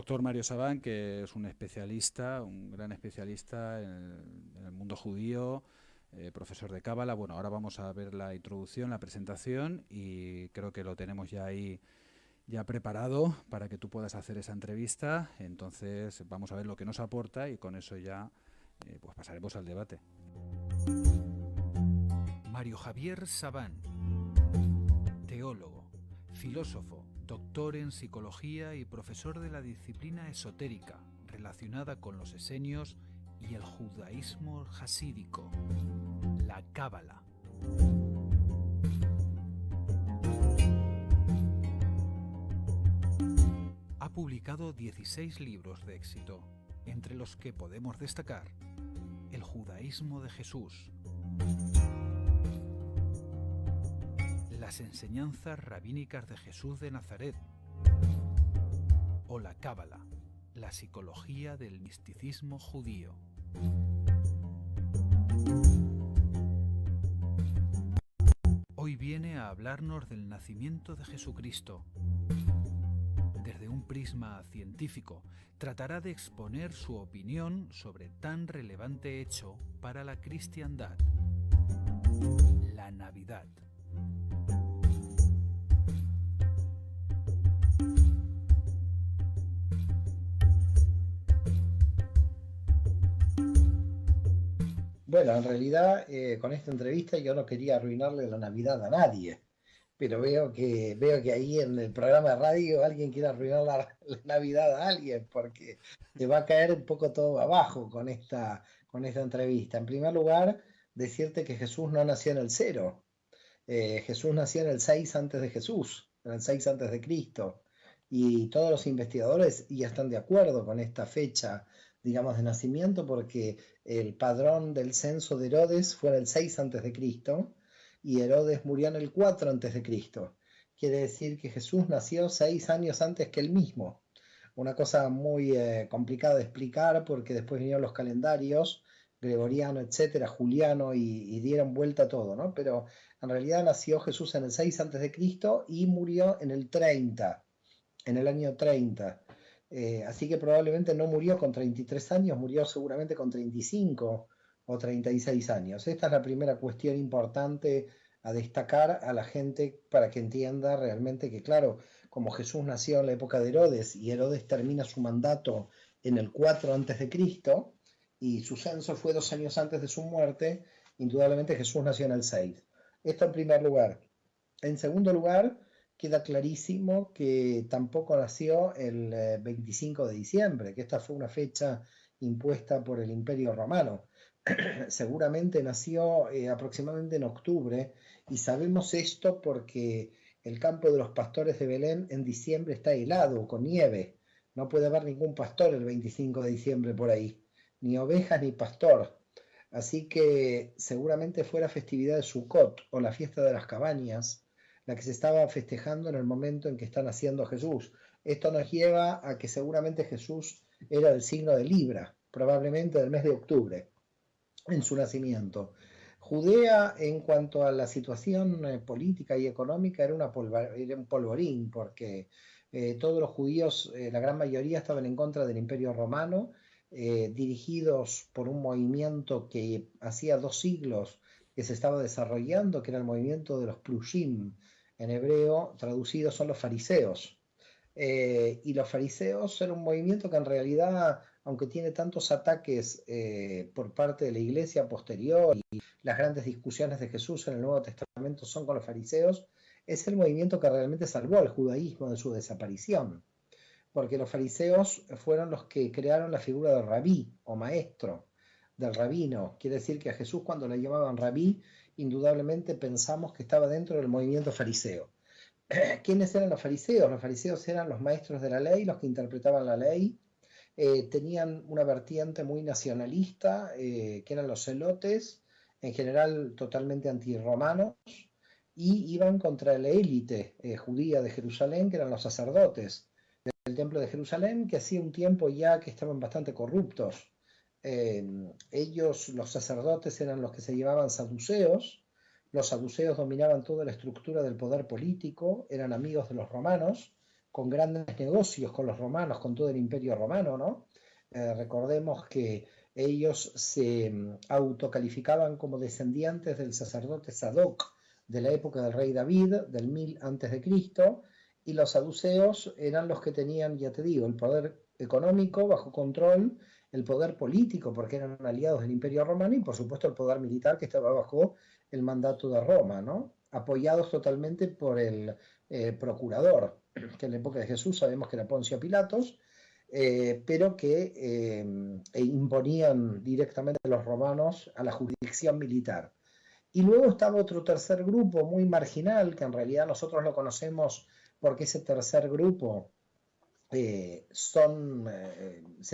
doctor Mario Sabán, que es un especialista, un gran especialista en el mundo judío, profesor de Cábala. Bueno, ahora vamos a ver la introducción, la presentación, y creo que lo tenemos ya ahí ya preparado para que tú puedas hacer esa entrevista. Entonces vamos a ver lo que nos aporta y con eso ya pues pasaremos al debate. Mario Javier Sabán, teólogo, filósofo, doctor en psicología y profesor de la disciplina esotérica relacionada con los esenios y el judaísmo jasídico, la Cábala. Ha publicado 16 libros de éxito, entre los que podemos destacar El judaísmo de Jesús, Las enseñanzas rabínicas de Jesús de Nazaret o la Cábala, la psicología del misticismo judío. Hoy viene a hablarnos del nacimiento de Jesucristo. Desde un prisma científico, tratará de exponer su opinión sobre tan relevante hecho para la cristiandad: la Navidad. Bueno, en realidad con esta entrevista yo no quería arruinarle la Navidad a nadie, pero veo que ahí en el programa de radio alguien quiere arruinar la Navidad a alguien, porque te va a caer un poco todo abajo con esta entrevista. En primer lugar, decirte que Jesús no nació en el cero. Jesús nació en el 6 antes de Jesús, en el 6 antes de Cristo, y todos los investigadores ya están de acuerdo con esta fecha, digamos, de nacimiento, porque el padrón del censo de Herodes fue en el 6 antes de Cristo y Herodes murió en el 4 antes de Cristo. Quiere decir que Jesús nació 6 años antes que él mismo. Una cosa muy complicada de explicar, porque después vinieron los calendarios gregoriano, etcétera, juliano, y dieron vuelta a todo, ¿no? Pero en realidad nació Jesús en el 6 antes de Cristo y murió en el 30, en el año 30. Así que probablemente no murió con 33 años, murió seguramente con 35 o 36 años. Esta es la primera cuestión importante a destacar a la gente para que entienda realmente que, claro, como Jesús nació en la época de Herodes y Herodes termina su mandato en el 4 antes de Cristo y su censo fue 2 años antes de su muerte, indudablemente Jesús nació en el 6. Esto en primer lugar. En segundo lugar, queda clarísimo que tampoco nació el 25 de diciembre, que esta fue una fecha impuesta por el Imperio Romano. Seguramente nació aproximadamente en octubre, y sabemos esto porque el campo de los pastores de Belén en diciembre está helado, con nieve. No puede haber ningún pastor el 25 de diciembre por ahí, ni ovejas ni pastor. Así que seguramente fue la festividad de Sukkot o la fiesta de las cabañas la que se estaba festejando en el momento en que está naciendo Jesús. Esto nos lleva a que seguramente Jesús era del signo de Libra, probablemente del mes de octubre, en su nacimiento. Judea, en cuanto a la situación política y económica, era un polvorín, porque todos los judíos, la gran mayoría, estaban en contra del Imperio Romano, dirigidos por un movimiento que hacía 2 siglos que se estaba desarrollando, que era el movimiento de los Plushim, en hebreo traducidos son los fariseos. Y los fariseos eran un movimiento que en realidad, aunque tiene tantos ataques por parte de la iglesia posterior, y las grandes discusiones de Jesús en el Nuevo Testamento son con los fariseos, es el movimiento que realmente salvó al judaísmo de su desaparición, porque los fariseos fueron los que crearon la figura del rabí o maestro, del rabino. Quiere decir que a Jesús, cuando le llamaban rabí, indudablemente pensamos que estaba dentro del movimiento fariseo. ¿Quiénes eran los fariseos? Los fariseos eran los maestros de la ley, los que interpretaban la ley. Tenían una vertiente muy nacionalista, que eran los celotes, en general totalmente antirromanos, y iban contra la élite judía de Jerusalén, que eran los sacerdotes del templo de Jerusalén, que hacía un tiempo ya que estaban bastante corruptos. Ellos, los sacerdotes, eran los que se llamaban saduceos. Los saduceos dominaban toda la estructura del poder político, eran amigos de los romanos, con grandes negocios con los romanos, con todo el imperio romano, ¿no? Recordemos que ellos se autocalificaban como descendientes del sacerdote Sadoc de la época del rey David, del 1000 antes de Cristo, y los saduceos eran los que tenían, ya te digo, el poder económico bajo control, el poder político, porque eran aliados del Imperio Romano, y por supuesto el poder militar que estaba bajo el mandato de Roma, ¿no? Apoyados totalmente por el procurador, que en la época de Jesús sabemos que era Poncio Pilatos, pero que imponían directamente a los romanos a la jurisdicción militar. Y luego estaba otro tercer grupo muy marginal, que en realidad nosotros lo conocemos porque ese tercer grupo se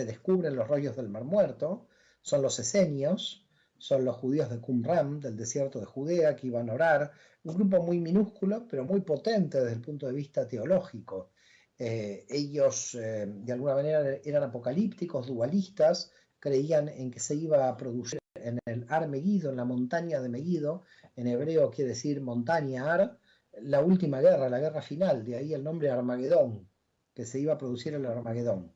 descubren los rollos del Mar Muerto, son los esenios, son los judíos de Qumran, del desierto de Judea, que iban a orar, un grupo muy minúsculo, pero muy potente desde el punto de vista teológico. Ellos de alguna manera eran apocalípticos, dualistas, creían en que se iba a producir en el Ar Megiddo, en la montaña de Megiddo, en hebreo quiere decir montaña Ar, la última guerra, la guerra final, de ahí el nombre Armagedón, que se iba a producir el Armagedón.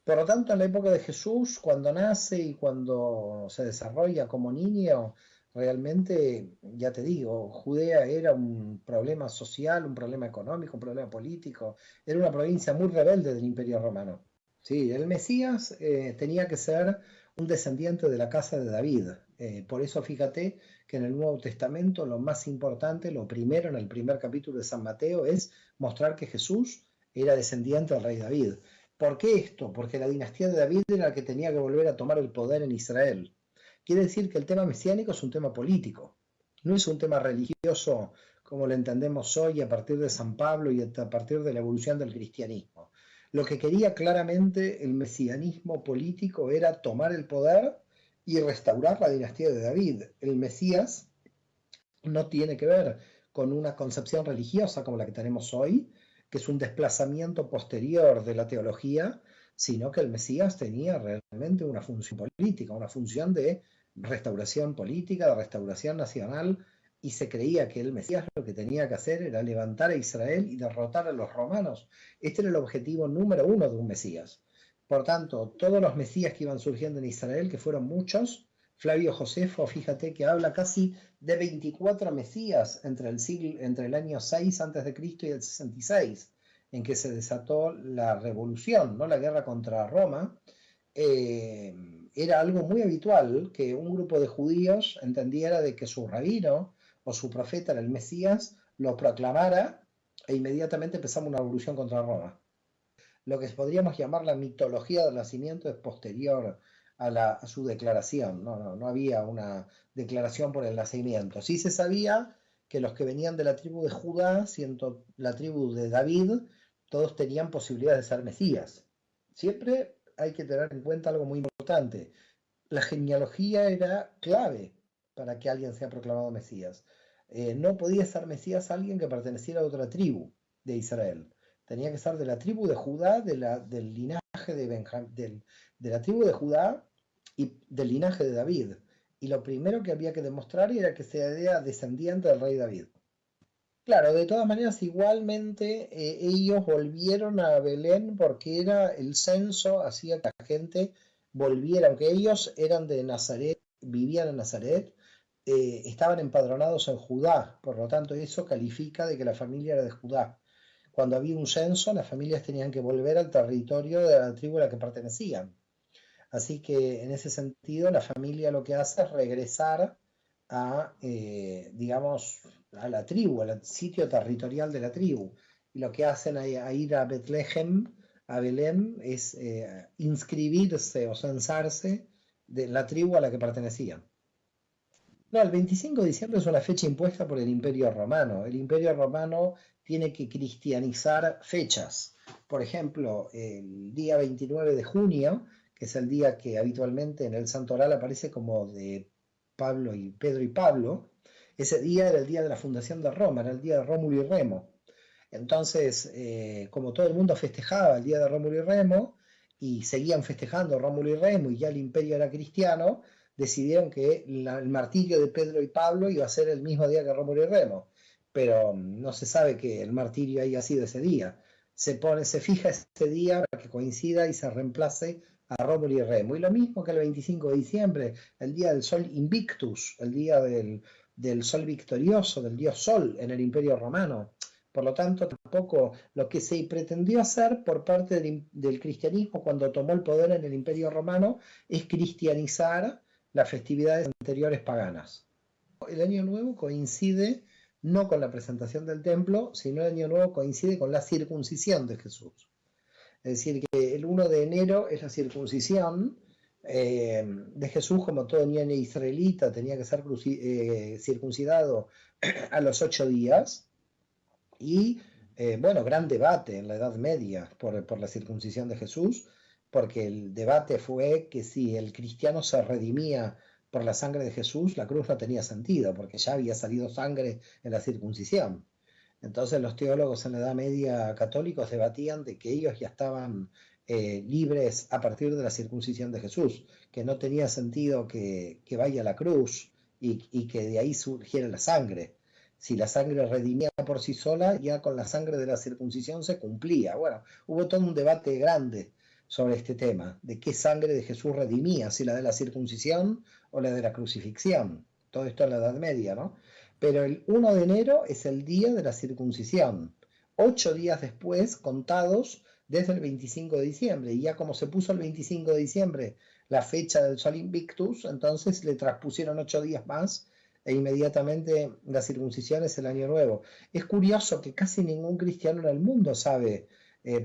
Por lo tanto, en la época de Jesús, cuando nace y cuando se desarrolla como niño, realmente, ya te digo, Judea era un problema social, un problema económico, un problema político, era una provincia muy rebelde del Imperio Romano. Sí, el Mesías tenía que ser un descendiente de la casa de David. Por eso fíjate que en el Nuevo Testamento lo más importante, lo primero en el primer capítulo de San Mateo es mostrar que Jesús era descendiente del rey David. ¿Por qué esto? Porque la dinastía de David era la que tenía que volver a tomar el poder en Israel. Quiere decir que el tema mesiánico es un tema político, no es un tema religioso como lo entendemos hoy a partir de San Pablo y a partir de la evolución del cristianismo. Lo que quería claramente el mesianismo político era tomar el poder y restaurar la dinastía de David. El Mesías no tiene que ver con una concepción religiosa como la que tenemos hoy, que es un desplazamiento posterior de la teología, sino que el Mesías tenía realmente una función política, una función de restauración política, de restauración nacional, y se creía que el Mesías lo que tenía que hacer era levantar a Israel y derrotar a los romanos. Este era el objetivo número uno de un Mesías. Por tanto, todos los Mesías que iban surgiendo en Israel, que fueron muchos, Flavio Josefo, fíjate que habla casi de 24 Mesías entre el año 6 a.C. y el 66, en que se desató la revolución, ¿no? La guerra contra Roma. Era algo muy habitual que un grupo de judíos entendiera de que su rabino o su profeta era el Mesías, lo proclamara e inmediatamente empezamos una revolución contra Roma. Lo que podríamos llamar la mitología del nacimiento es posterior a su declaración. No había una declaración por el nacimiento. Sí se sabía que los que venían de la tribu de Judá, siendo la tribu de David, todos tenían posibilidad de ser Mesías. Siempre hay que tener en cuenta algo muy importante. La genealogía era clave para que alguien sea proclamado Mesías. No podía ser Mesías alguien que perteneciera a otra tribu de Israel. Tenía que ser de la tribu de Judá, del linaje de Benjamín, de la tribu de Judá y del linaje de David. Y lo primero que había que demostrar era que era descendiente del rey David. Claro, de todas maneras, igualmente ellos volvieron a Belén porque era el censo, hacía que la gente volviera, aunque ellos eran de Nazaret, vivían en Nazaret, estaban empadronados en Judá, por lo tanto eso califica de que la familia era de Judá. Cuando había un censo, las familias tenían que volver al territorio de la tribu a la que pertenecían. Así que en ese sentido, la familia lo que hace es regresar a, digamos, a la tribu, al sitio territorial de la tribu. Y lo que hacen a ir a Betlehem, a Belén, es inscribirse o censarse de la tribu a la que pertenecían. No, el 25 de diciembre es una fecha impuesta por el Imperio Romano. El Imperio Romano tiene que cristianizar fechas. Por ejemplo, el día 29 de junio, que es el día que habitualmente en el Santoral aparece como de Pablo y Pedro y Pablo, ese día era el día de la fundación de Roma, era el día de Rómulo y Remo. Entonces, como todo el mundo festejaba el día de Rómulo y Remo, y seguían festejando Rómulo y Remo, y ya el imperio era cristiano, decidieron que el martirio de Pedro y Pablo iba a ser el mismo día que Rómulo y Remo, pero no se sabe que el martirio haya sido ese día. se fija ese día para que coincida y se reemplace a Rómulo y Remo. Y lo mismo que el 25 de diciembre, el día del Sol Invictus, el día del Sol victorioso, del dios Sol en el Imperio Romano. Por lo tanto, tampoco lo que se pretendió hacer por parte del cristianismo cuando tomó el poder en el Imperio Romano es cristianizar las festividades anteriores paganas. El Año Nuevo coincide no con la presentación del templo, sino el Año Nuevo coincide con la circuncisión de Jesús. Es decir, que el 1 de enero es la circuncisión de Jesús, como todo niño israelita tenía que ser circuncidado a los 8 días. Y bueno, gran debate en la Edad Media por la circuncisión de Jesús, porque el debate fue que si el cristiano se redimía por la sangre de Jesús, la cruz no tenía sentido, porque ya había salido sangre en la circuncisión. Entonces los teólogos en la Edad Media católicos debatían de que ellos ya estaban libres a partir de la circuncisión de Jesús, que no tenía sentido que vaya a la cruz y que de ahí surgiera la sangre. Si la sangre redimía por sí sola, ya con la sangre de la circuncisión se cumplía. Bueno, hubo todo un debate grande sobre este tema, de qué sangre de Jesús redimía, si la de la circuncisión o la de la crucifixión. Todo esto en la Edad Media, ¿no? Pero el 1 de enero es el día de la circuncisión. 8 días después, contados desde el 25 de diciembre. Y ya como se puso el 25 de diciembre la fecha del Sol Invictus, entonces le traspusieron 8 días más e inmediatamente la circuncisión es el Año Nuevo. Es curioso que casi ningún cristiano en el mundo sabe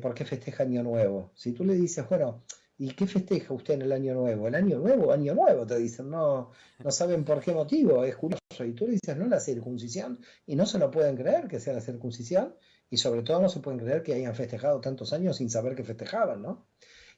por qué festeja Año Nuevo. Si tú le dices, bueno, ¿y qué festeja usted en el Año Nuevo? El Año Nuevo, te dicen, no saben por qué motivo, es curioso. Y tú le dices, no, la circuncisión, y no se lo pueden creer que sea la circuncisión, y sobre todo no se pueden creer que hayan festejado tantos años sin saber que festejaban, ¿no?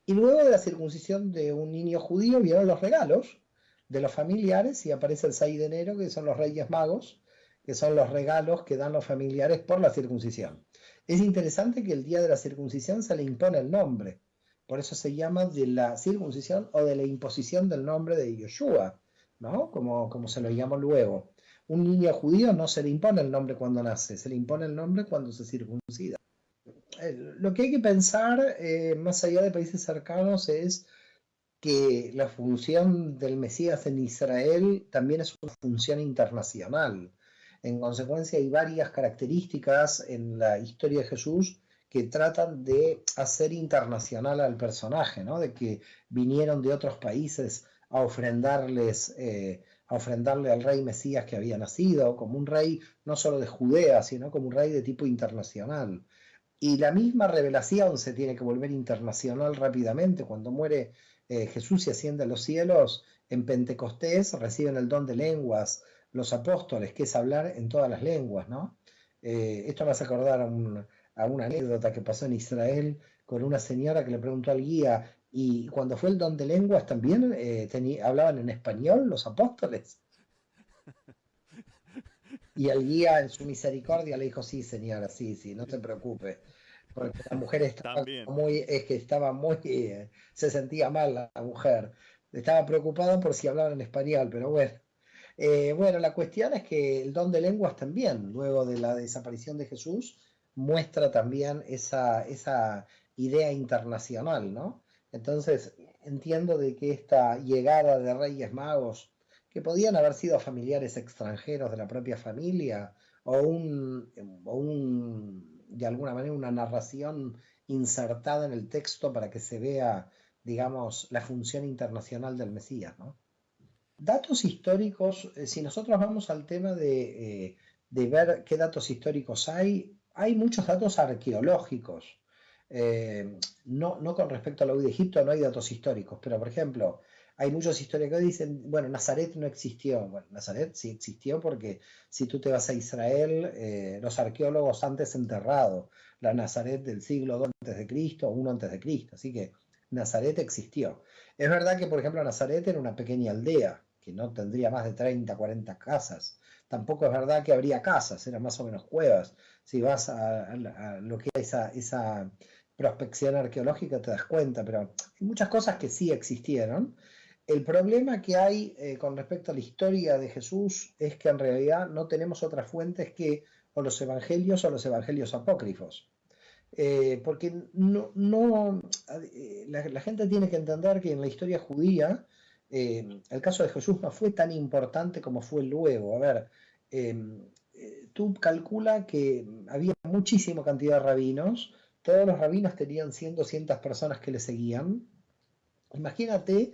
Y luego de la circuncisión de un niño judío vieron los regalos de los familiares y aparece el 6 de enero, que son los Reyes Magos, que son los regalos que dan los familiares por la circuncisión. Es interesante que el día de la circuncisión se le impone el nombre, por eso se llama de la circuncisión o de la imposición del nombre de Yoshua, ¿no? Como se lo llama luego. Un niño judío no se le impone el nombre cuando nace, se le impone el nombre cuando se circuncida. Lo que hay que pensar, más allá de países cercanos, es que la función del Mesías en Israel también es una función internacional. En consecuencia, hay varias características en la historia de Jesús que tratan de hacer internacional al personaje, ¿no? De que vinieron de otros países a ofrendarle al rey Mesías que había nacido, como un rey no solo de Judea, sino como un rey de tipo internacional. Y la misma revelación se tiene que volver internacional rápidamente. Cuando muere Jesús y asciende a los cielos, en Pentecostés reciben el don de lenguas los apóstoles, que es hablar en todas las lenguas, ¿no? Esto me hace acordar a una anécdota que pasó en Israel con una señora que le preguntó al guía, y cuando fue el don de lenguas también hablaban en español los apóstoles. Y el guía en su misericordia le dijo, sí, señora, sí, sí, no te preocupes. Porque la mujer También. estaba muy, se sentía mal la mujer. Estaba preocupada por si hablaban en español, pero bueno. Bueno, la cuestión es que el don de lenguas también, luego de la desaparición de Jesús, muestra también esa idea internacional, ¿no? Entonces, entiendo de que esta llegada de Reyes Magos, que podían haber sido familiares extranjeros de la propia familia, de alguna manera, una narración insertada en el texto para que se vea, digamos, la función internacional del Mesías, ¿no? Datos históricos, si nosotros vamos al tema de ver qué datos históricos hay muchos datos arqueológicos. No con respecto a lo de Egipto no hay datos históricos, pero por ejemplo, hay muchos historiadores que dicen, bueno, Nazaret no existió. Bueno, Nazaret sí existió porque si tú te vas a Israel, los arqueólogos antes enterrado la Nazaret del siglo II antes de Cristo o 1 antes de Cristo, así que Nazaret existió. Es verdad que, por ejemplo, Nazaret era una pequeña aldea, que no tendría más de 30, 40 casas. Tampoco es verdad que habría casas, eran más o menos cuevas. Si vas a lo que es esa prospección arqueológica te das cuenta, pero hay muchas cosas que sí existieron. El problema que hay con respecto a la historia de Jesús es que en realidad no tenemos otras fuentes que o los evangelios apócrifos. Porque la gente tiene que entender que en la historia judía el caso de Jesús no fue tan importante como fue luego. A ver, eh, tú calcula que había muchísima cantidad de rabinos, todos los rabinos tenían 100, 200 personas que le seguían. Imagínate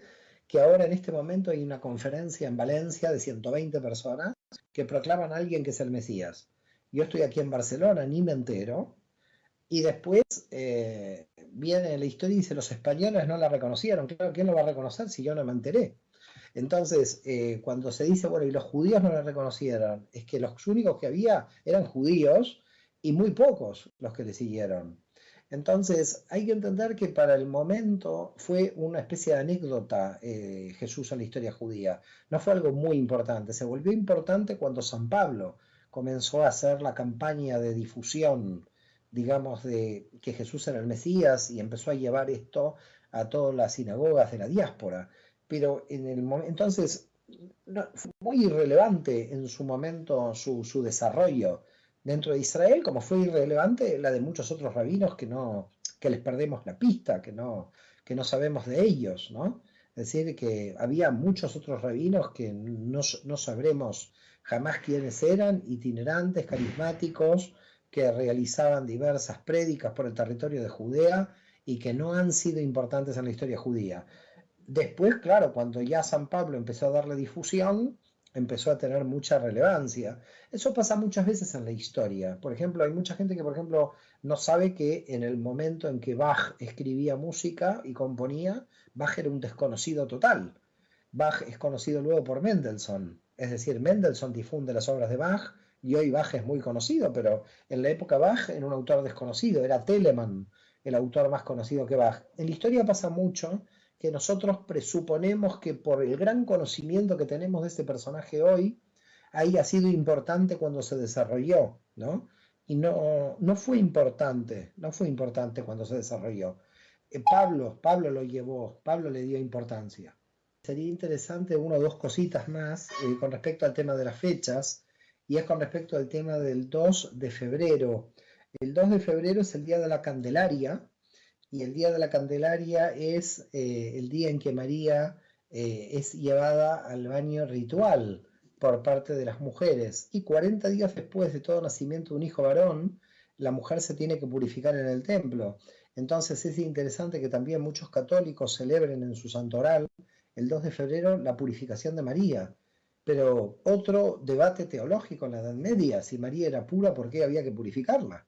que ahora en este momento hay una conferencia en Valencia de 120 personas que proclaman a alguien que es el Mesías. Yo estoy aquí en Barcelona, ni me entero, y después viene la historia y dice, los españoles no la reconocieron. Claro, ¿quién lo va a reconocer si yo no me enteré? Entonces, cuando se dice, bueno, y los judíos no la reconocieron, es que los únicos que había eran judíos y muy pocos los que le siguieron. Entonces, hay que entender que para el momento fue una especie de anécdota Jesús en la historia judía. No fue algo muy importante. Se volvió importante cuando San Pablo comenzó a hacer la campaña de difusión, digamos, de que Jesús era el Mesías y empezó a llevar esto a todas las sinagogas de la diáspora. Pero en el entonces no, fue muy irrelevante en su momento su desarrollo dentro de Israel, como fue irrelevante la de muchos otros rabinos que les perdemos la pista, que no sabemos de ellos, ¿no? Es decir, que había muchos otros rabinos que no sabremos jamás quiénes eran, itinerantes, carismáticos, que realizaban diversas prédicas por el territorio de Judea y que no han sido importantes en la historia judía. Después, claro, cuando ya San Pablo empezó a darle difusión, empezó a tener mucha relevancia. Eso pasa muchas veces en la historia. Por ejemplo, hay mucha gente que, por ejemplo, no sabe que en el momento en que Bach escribía música y componía, Bach era un desconocido total. Bach es conocido luego por Mendelssohn. Es decir, Mendelssohn difunde las obras de Bach y hoy Bach es muy conocido, pero en la época Bach era un autor desconocido, era Telemann el autor más conocido que Bach. En la historia pasa mucho que nosotros presuponemos que por el gran conocimiento que tenemos de este personaje hoy, haya sido importante cuando se desarrolló, ¿no? Y no fue importante, no fue importante cuando se desarrolló. Pablo lo llevó, Pablo le dio importancia. Sería interesante una o dos cositas más con respecto al tema de las fechas, y es con respecto al tema del 2 de febrero. El 2 de febrero es el día de la Candelaria, y el día de la Candelaria es el día en que María es llevada al baño ritual por parte de las mujeres. Y 40 días después de todo nacimiento de un hijo varón, la mujer se tiene que purificar en el templo. Entonces es interesante que también muchos católicos celebren en su santoral el 2 de febrero la purificación de María. Pero otro debate teológico en la Edad Media, si María era pura, ¿por qué había que purificarla?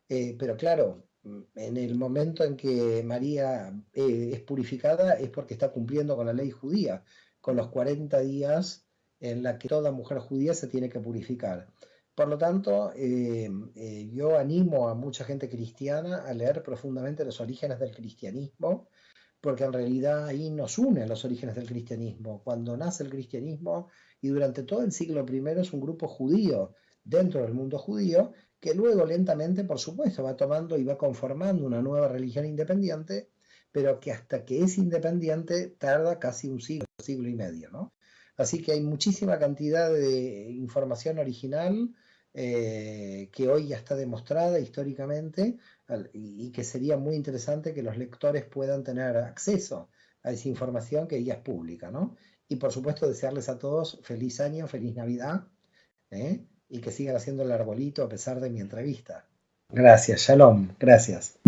Pero claro, en el momento en que María es purificada es porque está cumpliendo con la ley judía, con los 40 días en la que toda mujer judía se tiene que purificar. Por lo tanto, yo animo a mucha gente cristiana a leer profundamente los orígenes del cristianismo, porque en realidad ahí nos unen los orígenes del cristianismo. Cuando nace el cristianismo y durante todo el siglo I es un grupo judío dentro del mundo judío que luego lentamente, por supuesto, va tomando y va conformando una nueva religión independiente, pero que hasta que es independiente tarda casi un siglo, siglo y medio, ¿no? Así que hay muchísima cantidad de información original que hoy ya está demostrada históricamente y que sería muy interesante que los lectores puedan tener acceso a esa información que ya es pública, ¿no? Y por supuesto desearles a todos feliz año, feliz Navidad, ¿eh? Y que sigan haciendo el arbolito a pesar de mi entrevista. Gracias, Shalom, gracias.